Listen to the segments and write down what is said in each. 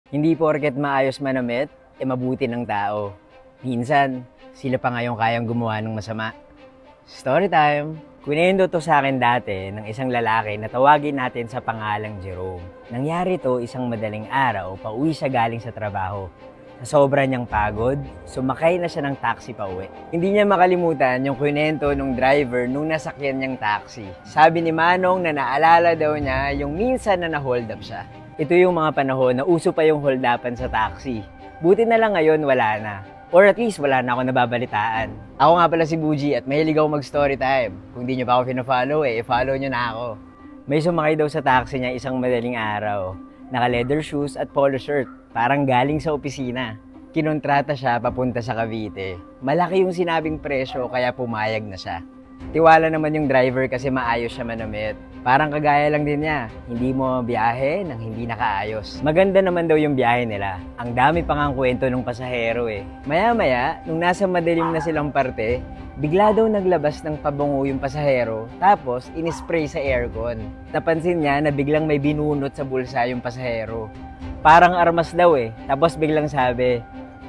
Hindi porket maayos manamit, mabuti ng tao. Minsan, sila pa ngayon kayang gumawa ng masama. Story time! Kwento to sa akin dati ng isang lalaki na tawagin natin sa pangalang Jerome. Nangyari to isang madaling araw, pauwi siya galing sa trabaho. Sa sobra niyang pagod, sumakay na siya ng taxi pauwi. Hindi niya makalimutan yung kwento ng driver nung nasakyan niyang taxi. Sabi ni Manong na naalala daw niya yung minsan na na-hold up siya. Ito yung mga panahon na uso pa yung hold-upan sa taxi. Buti na lang ngayon wala na. Or at least wala na ako nababalitaan. Ako nga pala si Buji at mahilig ako mag-story time. Kung di nyo pa ako pina-follow follow nyo na ako. May sumakay daw sa taxi niya isang madaling araw. Naka-leather shoes at polo shirt. Parang galing sa opisina. Kinontrata siya papunta sa Cavite. Malaki yung sinabing presyo kaya pumayag na siya. Tiwala naman yung driver kasi maayos siya manamit. Parang kagaya lang din niya, hindi mo biyahe nang hindi nakaayos. Maganda naman daw yung biyahe nila. Ang dami pa ngang kwento ng pasahero Maya-maya, nung nasa madilim na silang parte, bigla daw naglabas ng pabango yung pasahero, tapos inispray sa aircon. Napansin niya na biglang may binunot sa bulsa yung pasahero. Parang armas daw tapos biglang sabi,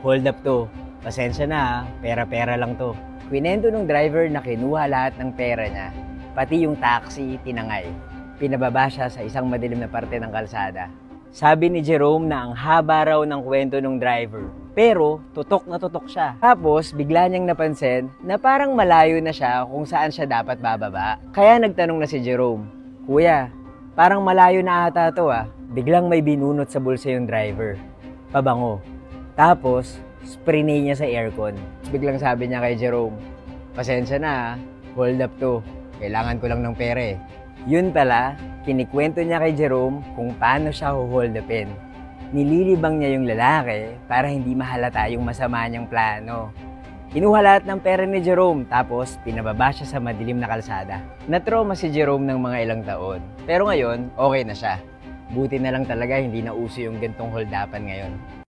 "Hold up to, pasensya na pera-pera lang to." Kwento ng driver na kinuha lahat ng pera niya. Pati yung taxi, tinangay. Pinababa siya sa isang madilim na parte ng kalsada. Sabi ni Jerome na ang haba raw ng kwento ng driver. Pero, tutok na tutok siya. Tapos, bigla niyang napansin na parang malayo na siya kung saan siya dapat bababa. Kaya nagtanong na si Jerome, "Kuya, parang malayo na ata to Biglang may binunot sa bulsa yung driver. Pabango. Tapos, spray niya sa aircon. Biglang sabi niya kay Jerome, "Pasensya na hold up to. Kailangan ko lang ng pera Yun pala, kinikwento niya kay Jerome kung paano siya hold upin. Nililibang niya yung lalaki para hindi mahalata yung masama niyang plano. Kinuha lahat ng pera ni Jerome tapos pinababa siya sa madilim na kalsada. Na-trauma si Jerome ng mga ilang taon. Pero ngayon, okay na siya. Buti na lang talaga hindi na uso yung gantong hold upan ngayon.